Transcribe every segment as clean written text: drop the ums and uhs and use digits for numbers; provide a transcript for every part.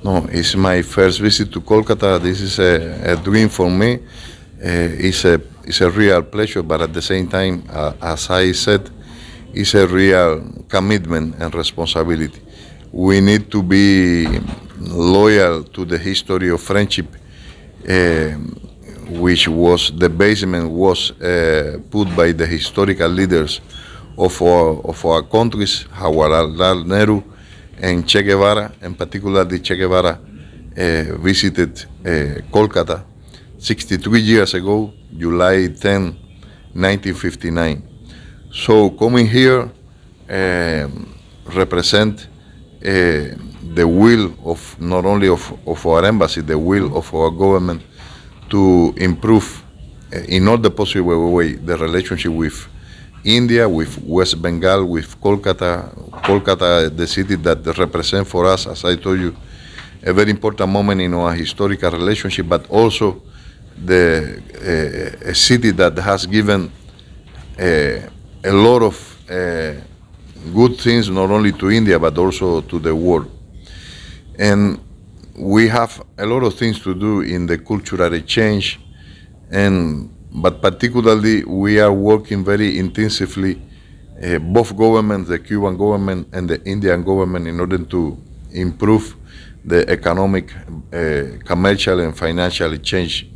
No, it's my first visit to Kolkata. This is a dream for me. It's a real pleasure, but at the same time, as I said, it's a real commitment and responsibility. We need to be loyal to the history of friendship, uh, which was the basement was put by the historical leaders of our countries, Jawaharlal Nehru and Che Guevara, and particularly Che Guevara visited Kolkata 63 years ago, July 10, 1959. So coming here represent the will of not only of our embassy, the will of our government to improve in all the possible way the relationship with India, with West Bengal, with Kolkata. Kolkata, the city that represents for us, as I told you, a very important moment in our historical relationship, but also a city that has given a lot of good things, not only to India, but also to the world. And we have a lot of things to do in the cultural exchange, but particularly we are working very intensively, both governments, the Cuban government and the Indian government, in order to improve the economic, commercial and financial exchange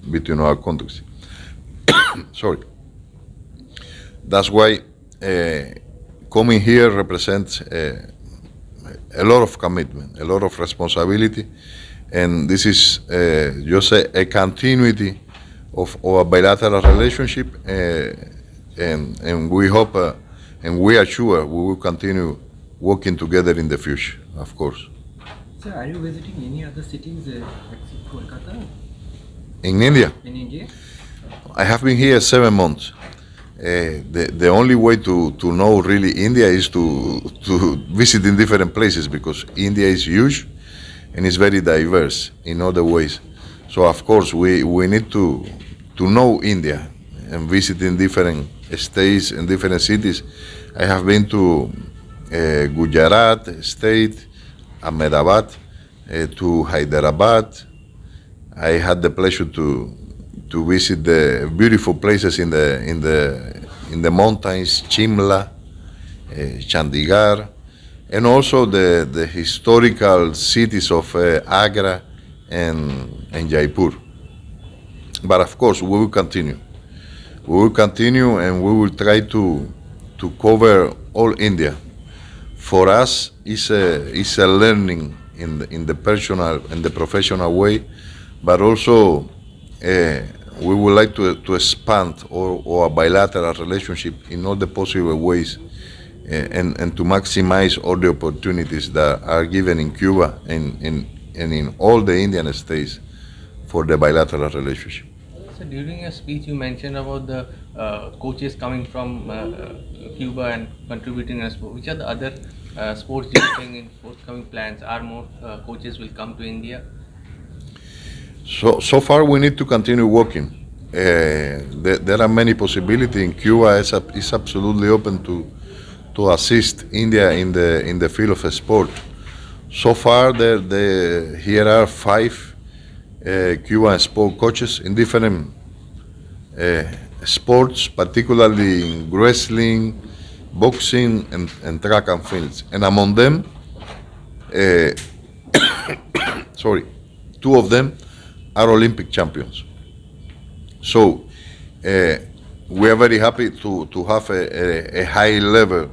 between our countries. Sorry. That's why coming here represents a lot of commitment, a lot of responsibility, and this is just a continuity of our bilateral relationship, and we hope and we are sure we will continue working together in the future, of course. Sir, are you visiting any other cities except Kolkata? In India? In India? I have been here 7 months. The only way to know really India is to visit in different places, because India is huge and it's very diverse in other ways. So of course we need to know India and visit in different states and different cities. I have been to Gujarat state, Ahmedabad, to Hyderabad. I had the pleasure to visit the beautiful places in the mountains, Shimla, Chandigarh, and also the historical cities of Agra and Jaipur. But of course, we will continue. We will continue, and we will try to cover all India. For us, it's a learning in the personal and the professional way, but also we would like to expand our bilateral relationship in all the possible ways, and to maximize all the opportunities that are given in Cuba and in all the Indian states for the bilateral relationship. So during your speech, you mentioned about the coaches coming from Cuba and contributing in sport. Which are the other sports do you think in forthcoming plans? Are more coaches will come to India? So far, we need to continue working. There are many possibilities. In Cuba, it's absolutely open to assist India in the field of sport. So far, here are 5 Cuban sport coaches in different sports, particularly in wrestling, boxing, and track and fields. And among them, sorry, 2 of them are Olympic champions. So we are very happy to have a high level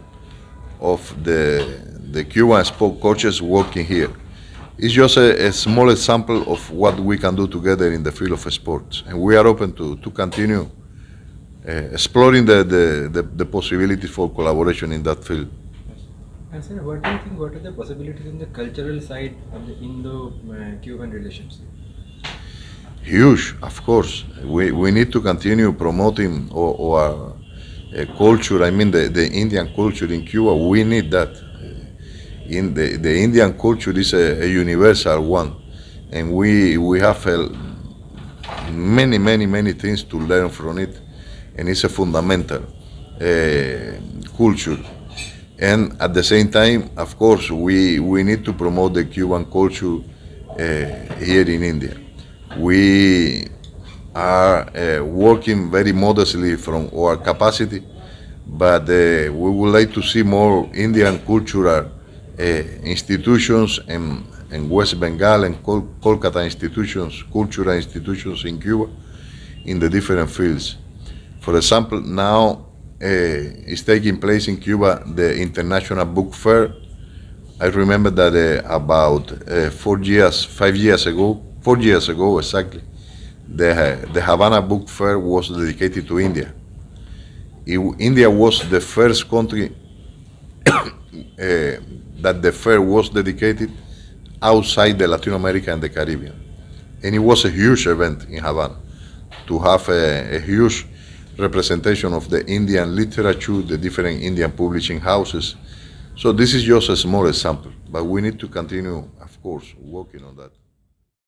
of the Cuban sport coaches working here. It's just a small example of what we can do together in the field of sports, and we are open to continue exploring the possibilities for collaboration in that field. And sir, what do you think, what are the possibilities in the cultural side of the Indo-Cuban relations? Huge, of course. We need to continue promoting our culture. I mean, the Indian culture in Cuba. We need that. In the Indian culture is a universal one, and we have many things to learn from it, and it's a fundamental culture. And at the same time, of course, we need to promote the Cuban culture here in India. We are working very modestly from our capacity, but we would like to see more Indian cultural institutions in West Bengal and Kolkata institutions, cultural institutions in Cuba, in the different fields. For example, now is taking place in Cuba the International Book Fair. I remember that about 5 years ago, 4 years ago exactly, the Havana Book Fair was dedicated to India. India was the first country that the fair was dedicated outside the Latin America and the Caribbean. And it was a huge event in Havana to have a huge representation of the Indian literature, the different Indian publishing houses. So this is just a small example, but we need to continue, of course, working on that.